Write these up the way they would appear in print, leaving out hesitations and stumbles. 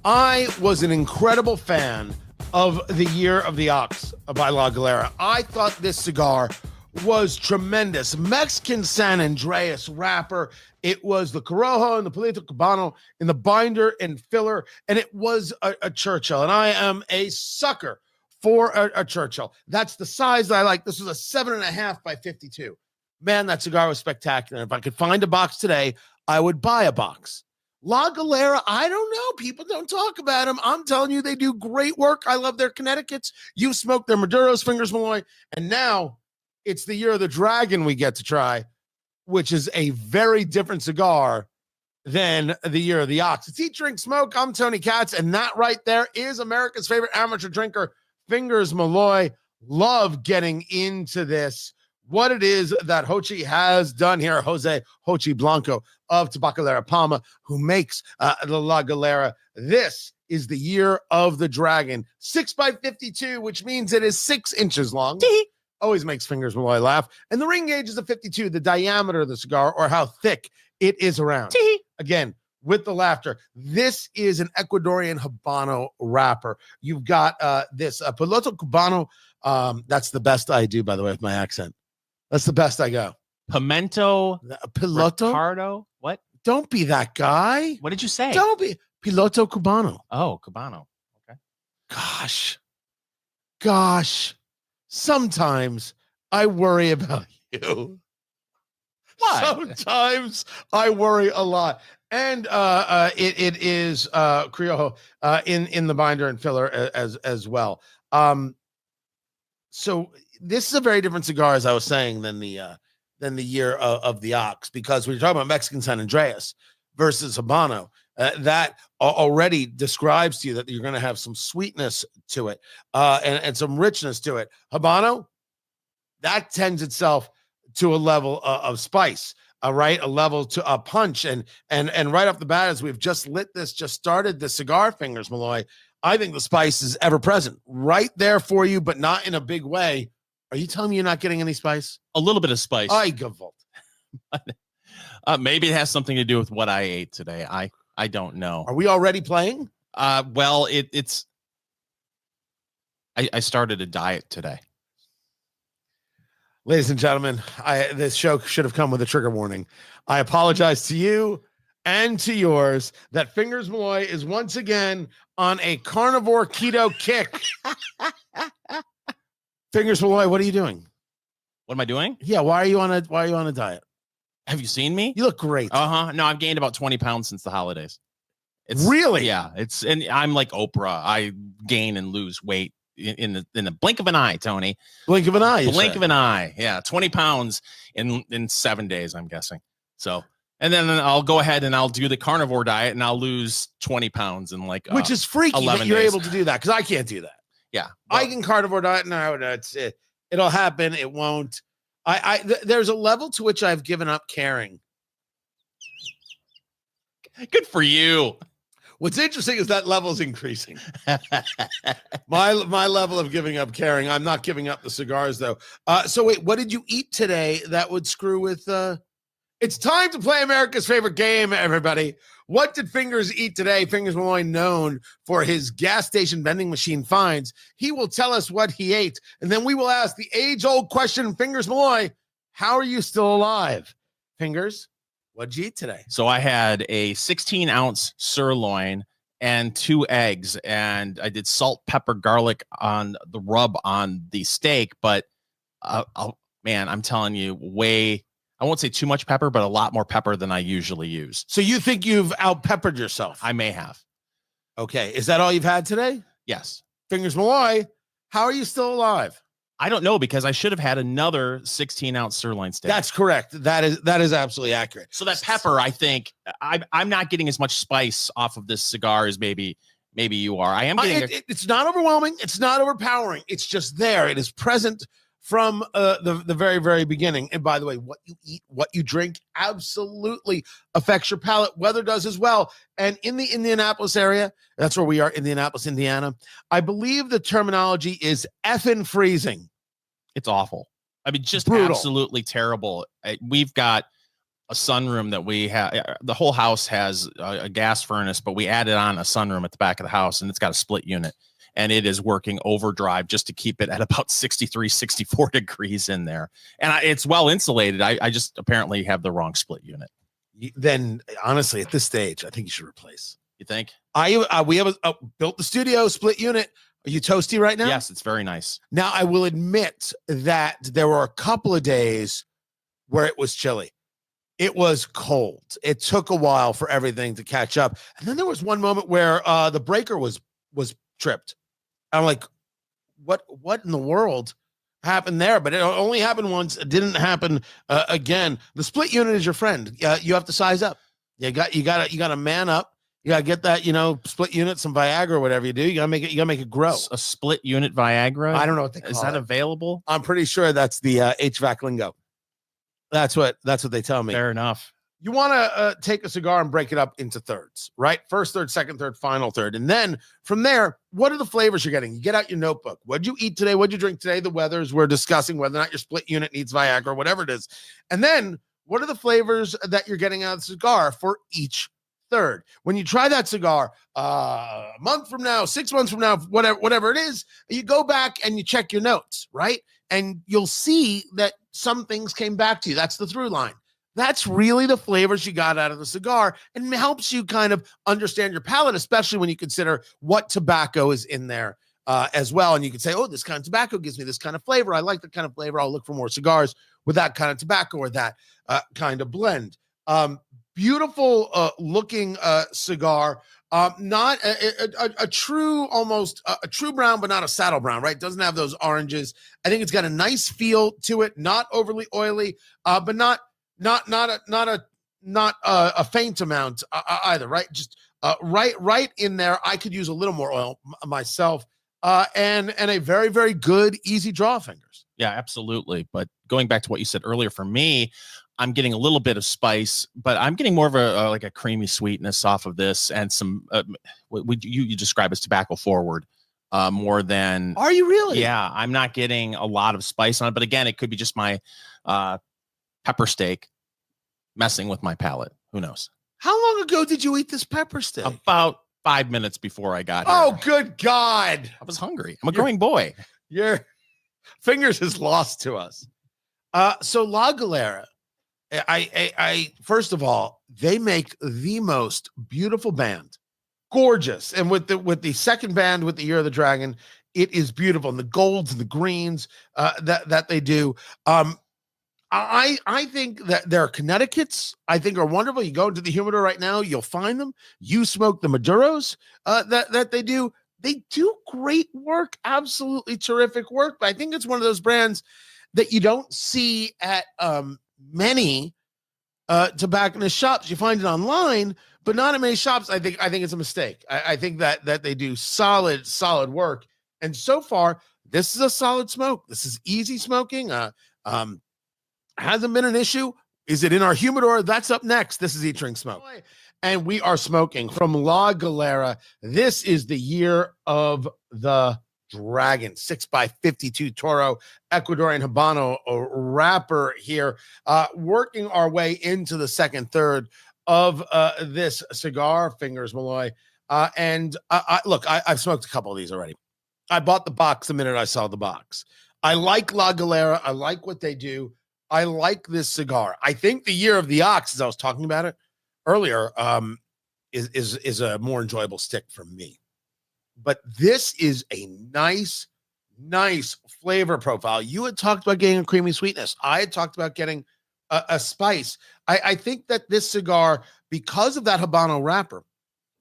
I was an incredible fan of the Year of the Ox by La Galera. I thought this cigar was tremendous. Mexican San Andreas wrapper. It was the Corojo and the Palito Cubano in the binder and filler, and it was a Churchill. And I am a sucker for a Churchill. That's the size that I like. This was a 7.5 by 52. Man, that cigar was spectacular. If I could find a box today, I would buy a box. La Galera, I don't know. People don't talk about them. I'm telling you, they do great work. I love their Connecticut's. You smoked their Maduros, Fingers Malloy, and now it's the Year of the Dragon we get to try, which is a very different cigar than the Year of the Ox. It's Eat, Drink, Smoke. I'm Tony Katz, and that right there is America's favorite amateur drinker, Fingers Malloy. Love getting into this. What it is that Hochi has done here, Jose Hochi Blanco of Tabacalera Palma, who makes the La Galera. This is the Year of the Dragon. 6 by 52, which means it is 6 inches long. Always makes Fingers Malloy laugh. And the ring gauge is a 52, the diameter of the cigar, or how thick it is around. Again, with the laughter. This is an Ecuadorian Habano wrapper. You've got this Piloto Cubano. That's the best I do, by the way, with my accent. That's the best I go. Pimento Piloto Ricardo. What? Don't be that guy. What did you say? Don't be Piloto Cubano. Oh, Cubano. Okay. Gosh. Sometimes I worry about you. What? Sometimes I worry a lot. And it is Criollo in the binder and filler as well. So this is a very different cigar, as I was saying, than the Year of the Ox, because when you're talking about Mexican San Andreas versus Habano, that already describes to you that you're going to have some sweetness to it and some richness to it. Habano, that tends itself to a level of spice, right? A level to a punch. And right off the bat, as we've just started the cigar, Fingers Malloy, I think the spice is ever present right there for you, but not in a big way. Are you telling me you're not getting any spice? A little bit of spice. I gavolt. Maybe it has something to do with what I ate today. I don't know. Are we already playing? Well, it's. I started a diet today. Ladies and gentlemen, this show should have come with a trigger warning. I apologize to you and to yours that Fingers Malloy is once again on a carnivore keto kick. Fingers Malloy, what are you doing? What am I doing? Yeah, why are you on a diet? Have you seen me? You look great. No, I've gained about 20 pounds since the holidays. It's really? Yeah, and I'm like Oprah. I gain and lose weight in the blink of an eye, Tony. Blink of an eye. Blink of an eye. Yeah, 20 pounds in 7 days, I'm guessing. So, and then I'll go ahead and I'll do the carnivore diet and I'll lose 20 pounds in like which is freaky that you're able to do that, because I can't do that. Yeah, I can carnivore diet now. It'll happen. It won't. There's a level to which I've given up caring. Good for you. What's interesting is that level's increasing. my level of giving up caring. I'm not giving up the cigars though. So wait, what did you eat today that would screw with? It's time to play America's favorite game, everybody. What did Fingers eat today? Fingers Malloy, known for his gas station vending machine finds. He will tell us what he ate, and then we will ask the age-old question, Fingers Malloy, how are you still alive? Fingers, what'd you eat today? So I had a 16-ounce sirloin and 2 eggs, and I did salt, pepper, garlic on the rub on the steak, but man, I'm telling you, I won't say too much pepper, but a lot more pepper than I usually use. So you think you've out-peppered yourself? I may have. Okay. Is that all you've had today? Yes. Fingers Malloy, how are you still alive? I don't know, because I should have had another 16-ounce sirloin steak. That's correct. That is absolutely accurate. So that pepper, I think, I'm not getting as much spice off of this cigar as maybe you are. I am getting it's not overwhelming. It's not overpowering. It's just there. It is present from the very, very beginning. And by the way, what you eat, what you drink absolutely affects your palate. Weather does as well. And in the Indianapolis area, that's where we are, Indianapolis, Indiana, I believe the terminology is effing freezing. It's awful. I mean, just brutal. Absolutely terrible. We've got a sunroom that we have. The whole house has a gas furnace, but we added on a sunroom at the back of the house, and it's got a split unit, and it is working overdrive just to keep it at about 63, 64 degrees in there. And it's well insulated. I just apparently have the wrong split unit. Then honestly, at this stage, I think you should replace. You think? We have built the studio split unit. Are you toasty right now? Yes, it's very nice. Now, I will admit that there were a couple of days where it was chilly. It was cold. It took a while for everything to catch up. And then there was one moment where the breaker was tripped. I'm like, what in the world happened there? But it only happened once. It didn't happen again. The split unit is your friend. You have to size up. You got to man up. You gotta get that, split unit, some Viagra or whatever you do. You gotta make it grow. A split unit Viagra? I don't know what they call it. Is that available? I'm pretty sure that's the HVAC lingo. That's what they tell me. Fair enough. You want to take a cigar and break it up into thirds, right? First third, second third, final third. And then from there, what are the flavors you're getting? You get out your notebook. What'd you eat today? What'd you drink today? The weathers. We're discussing whether or not your split unit needs Viagra or whatever it is. And then what are the flavors that you're getting out of the cigar for each third? When you try that cigar a month from now, 6 months from now, whatever it is, you go back and you check your notes, right? And you'll see that some things came back to you. That's the through line. That's really the flavors you got out of the cigar, and helps you kind of understand your palate, especially when you consider what tobacco is in there as well. And you can say, oh, this kind of tobacco gives me this kind of flavor. I like that kind of flavor. I'll look for more cigars with that kind of tobacco or that kind of blend. Beautiful looking cigar. Not a true, almost a true brown, but not a saddle brown, right? Doesn't have those oranges. I think it's got a nice feel to it. Not overly oily, but not a faint amount either, right? Just right in there. I could use a little more oil myself, and a very, very good, easy draw fingers. Yeah, absolutely. But going back to what you said earlier, for me, I'm getting a little bit of spice, but I'm getting more of a creamy sweetness off of this, and some what you describe as tobacco forward more than. Are you really? Yeah, I'm not getting a lot of spice on it, but again, it could be just my pepper steak messing with my palate. Who knows? How long ago did you eat this pepper steak? About 5 minutes before I got here. Oh, good God! I was hungry. I'm a growing boy. Your fingers is lost to us. So La Galera. I first of all, they make the most beautiful band, gorgeous, and with the second band with the Year of the Dragon, it is beautiful, and the golds and the greens that they do. I think that their Connecticut's I think are wonderful. You go into the humidor right now, you'll find them. You smoke the Maduros that they do. They do great work, absolutely terrific work. But I think it's one of those brands that you don't see at many tobacconist shops. You find it online, but not in many shops. I think it's a mistake. I think that they do solid work. And so far, this is a solid smoke. This is easy smoking. Hasn't been an issue. Is it in our humidor? That's up next. This is Eat Drink Smoke. And we are smoking from La Galera. This is the Year of the Dragon, 6x52 Toro, Ecuadorian Habano wrapper here, working our way into the second third of this cigar, fingers Malloy. And I've smoked a couple of these already. I bought the box the minute I saw the box. I like La Galera. I like what they do. I like this cigar. I think the Year of the Ox, as I was talking about it earlier, is a more enjoyable stick for me. But this is a nice flavor profile. You had talked about getting a creamy sweetness. I had talked about getting a spice. I think that this cigar, because of that Habano wrapper,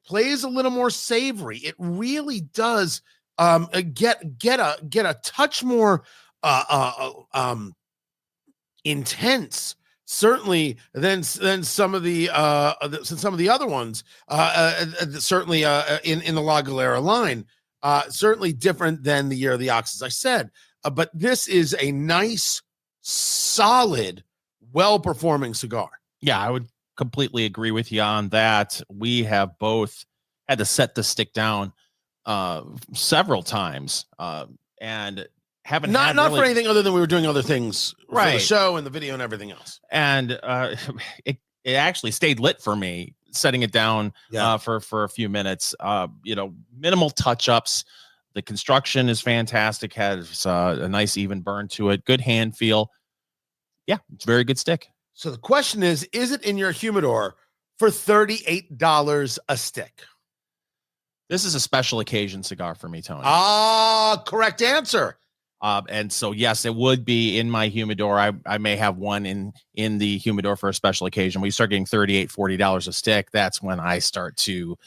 plays a little more savory. It really does get a touch more intense, certainly than some of the other ones. Certainly in the La Galera line, certainly different than the Year of the Ox, as I said. But this is a nice, solid, well-performing cigar. Yeah, I would completely agree with you on that. We have both had to set the stick down several times, and haven't not had not really, for anything other than we were doing other things for the Right. show and the video and everything else. And it actually stayed lit for me, setting it down for a few minutes. Minimal touch-ups. The construction is fantastic, has a nice even burn to it, good hand feel. Yeah, it's a very good stick. So the question is it in your humidor for $38 a stick? This is a special occasion cigar for me, Tony. Correct answer. And so, yes, it would be in my humidor. I may have one in the humidor for a special occasion. When you start getting $38, $40 a stick, that's when I start to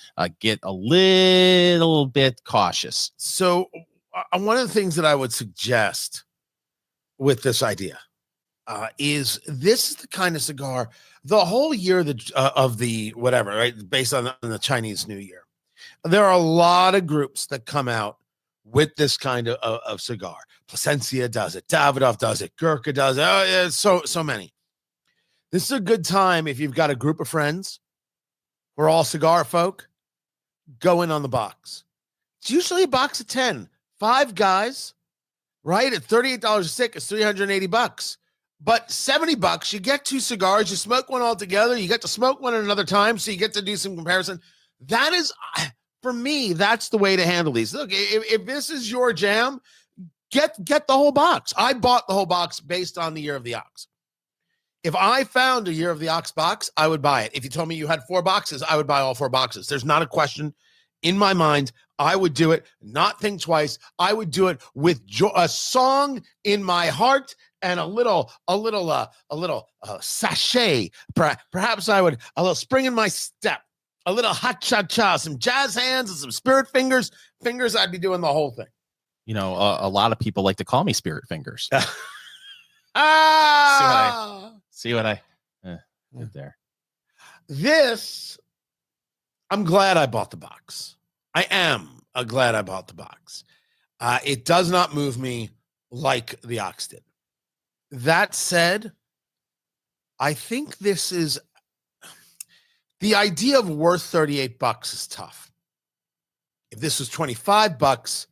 get a little bit cautious. So one of the things that I would suggest with this idea is this is the kind of cigar the whole year of the whatever, right? Based on the Chinese New Year. There are a lot of groups that come out with this kind of cigar. Plasencia does it. Davidoff does it. Gurkha does it. Oh, yeah, so many. This is a good time if you've got a group of friends. We're all cigar folk. Go in on the box. It's usually a box of 10. 5 guys, right? At $38 a stick, it's $380. But $70, you get 2 cigars. You smoke one all together. You get to smoke one at another time, so you get to do some comparison. That is, for me, that's the way to handle these. Look, if this is your jam, get the whole box. I bought the whole box based on the Year of the Ox. If I found a Year of the Ox box, I would buy it. If you told me you had 4 boxes, I would buy all 4 boxes. There's not a question in my mind. I would do it, not think twice. I would do it with a song in my heart and a little sachet. Perhaps I would a little spring in my step, a little hot cha-cha, some jazz hands and some spirit fingers. I'd be doing the whole thing. A lot of people like to call me Spirit Fingers. See what I did there. This, I'm glad I bought the box. I am glad I bought the box. It does not move me like the Ox did. That said, I think this is the idea of worth $38 is tough. If this was $25,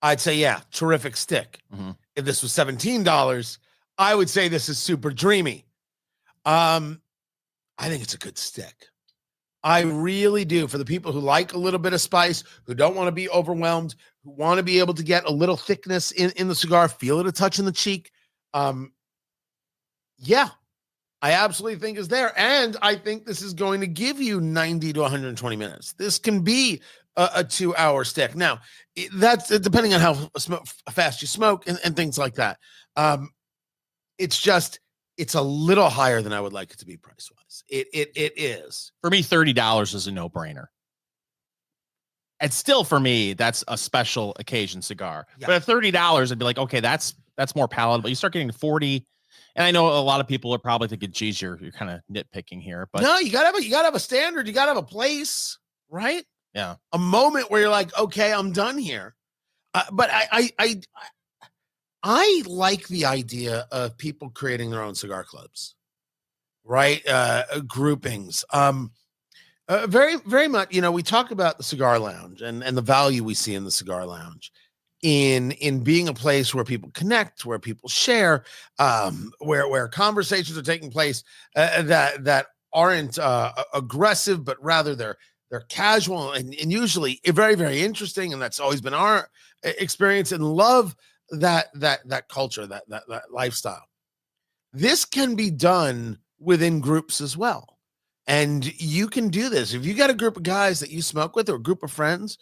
I'd say, yeah, terrific stick. Mm-hmm. If this was $17, I would say this is super dreamy. I think it's a good stick. I really do. For the people who like a little bit of spice, who don't want to be overwhelmed, who want to be able to get a little thickness in the cigar, feel it a touch in the cheek. Yeah, I absolutely think is there. And I think this is going to give you 90 to 120 minutes. This can be a 2-hour stick. Now, that's depending on how fast you smoke and things like that. It's a little higher than I would like it to be price-wise. It is. For me, $30 is a no-brainer. And still, for me, that's a special occasion cigar. Yeah. But at $30, I'd be like, okay, that's more palatable. You start getting to 40, and I know a lot of people are probably thinking, geez, you're kind of nitpicking here. But no, you gotta have a standard. You gotta have a place, right? Yeah, a moment where you're like, okay, I'm done here. But I like the idea of people creating their own cigar clubs, right? Groupings. Very, very much, we talk about the cigar lounge and the value we see in the cigar lounge in being a place where people connect, where people share, where conversations are taking place that aren't aggressive, but rather they're casual and usually very, very interesting. And that's always been our experience, and love that culture, that lifestyle. This can be done within groups as well. And you can do this. If you got a group of guys that you smoke with or a group of friends,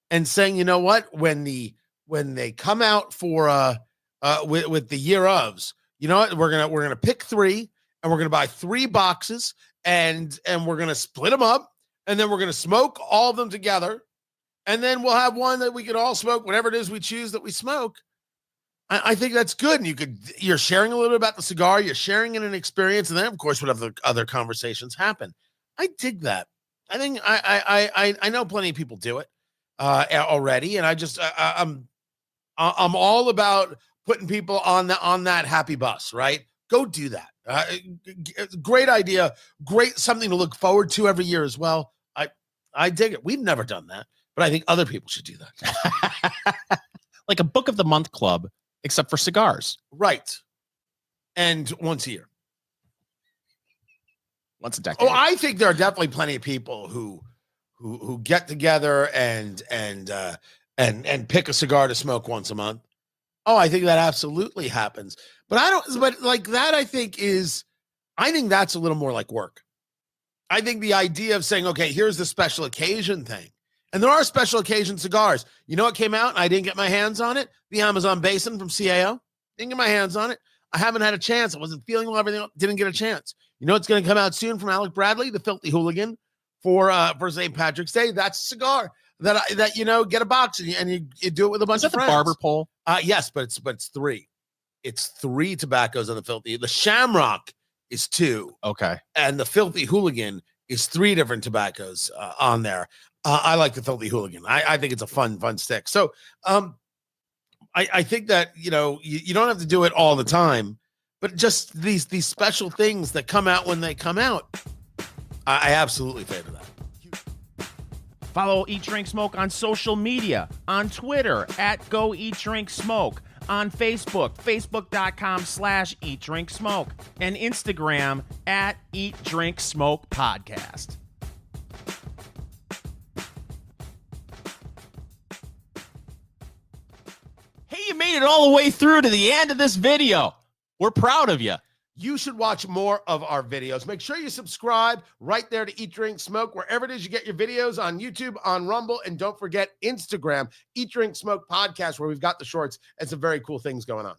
and saying, you know what, when they come out for with the year ofs, you know what, we're gonna pick 3 and we're gonna buy 3 boxes and we're gonna split them up, and then we're gonna smoke all of them together, and then we'll have one that we could all smoke, whatever it is we choose that we smoke. I think that's good. And you're sharing a little bit about the cigar, you're sharing in an experience, and then of course whatever other conversations happen. I dig that. I think I know plenty of people do it already, and I'm all about putting people on that happy bus, right? Go do that. Great idea. Great, something to look forward to every year as well. I dig it. We've never done that, but I think other people should do that. Like a book of the month club except for cigars. Right. And once a year. Once a decade. Oh, I think there are definitely plenty of people who get together and pick a cigar to smoke once a month. Oh, I think that absolutely happens. But like that, I think that's a little more like work. I think the idea of saying, okay, here's the special occasion thing. And there are special occasion cigars. You know what came out and I didn't get my hands on it? The Amazon Basin from CAO. Didn't get my hands on it. I haven't had a chance. I wasn't feeling well, everything. Didn't get a chance. You know what's going to come out soon from Alec Bradley, the Filthy Hooligan, for St. Patrick's Day? That's a cigar that get a box and you do it with a bunch of friends. The barber pole? Yes, but it's 3. It's 3 tobaccos on the Filthy. The Shamrock is 2. Okay. And the Filthy Hooligan is 3 different tobaccos on there. I like the Filthy Hooligan. I think it's a fun stick. So I think that, you don't have to do it all the time, but just these special things that come out when they come out, I absolutely favor that. Follow Eat, Drink, Smoke on social media, on Twitter @Go Eat, Drink, Smoke, on Facebook, facebook.com/Eat, Drink, Smoke, and Instagram @Eat, Drink, Smoke Podcast. Hey, you made it all the way through to the end of this video. We're proud of you. You should watch more of our videos. Make sure you subscribe right there to Eat, Drink, Smoke, wherever it is you get your videos, on YouTube, on Rumble, and don't forget Instagram, Eat, Drink, Smoke Podcast, where we've got the shorts and some very cool things going on.